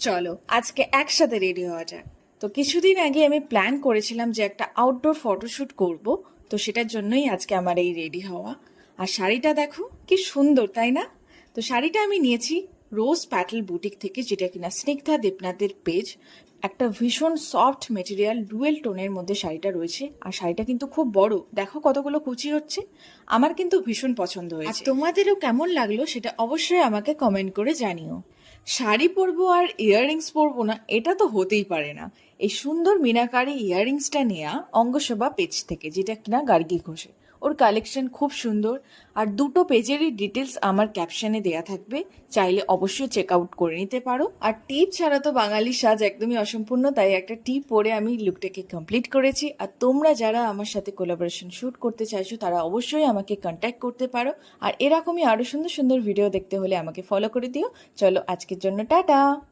চলো আজকে একসাথে রেডি হওয়া যাক। তো কিছুদিন আগে আমি প্ল্যান করেছিলাম যে একটা আউটডোর ফটোশ্যুট করব। তো সেটার জন্যই আজকে আমার এই রেডি হওয়া। আর শাড়িটা দেখো কি সুন্দর, তাই না? তো শাড়িটা আমি নিয়েছি রোজ প্যাটেল বুটিক থেকে, যেটা কিনা স্নিগ্ধা দেবনাথের পেজ। একটা ভীষণ সফট মেটেরিয়াল ডুয়েল টোনের মধ্যে শাড়িটা রয়েছে। আর শাড়িটা কিন্তু খুব বড়, দেখো কতগুলো কুচি হচ্ছে। আমার কিন্তু ভীষণ পছন্দ হয়েছে। আর তোমাদেরও কেমন লাগলো সেটা অবশ্যই আমাকে কমেন্ট করে জানিও। শাড়ি পরবো আর ইয়াররিংস পরবো না, এটা তো হতেই পারে না। এই সুন্দর মিনাকারি ইয়াররিংসটা নেয়া অঙ্গশোভা পেজ থেকে, যেটা কিনা গার্গী ঘোষে। ওর কালেকশন খুব সুন্দর। আর দুটো পেজেরই ডিটেলস আমার ক্যাপশনে দেয়া থাকবে, চাইলে অবশ্যই চেক আউট করে নিতে পারো। আর টিপ ছাড়া তো বাঙালি সাজ একদমই অসম্পূর্ণ, তাই একটা টিপ পরে আমি লুকটাকে কমপ্লিট করেছি। আর তোমরা যারা আমার সাথে কোলাবোরেশন শ্যুট করতে চাইছো তারা অবশ্যই আমাকে কন্ট্যাক্ট করতে পারো। আর এরকমই আরো সুন্দর সুন্দর ভিডিও দেখতে হলে আমাকে ফলো করে দিও। চলো আজকের জন্য টাটা।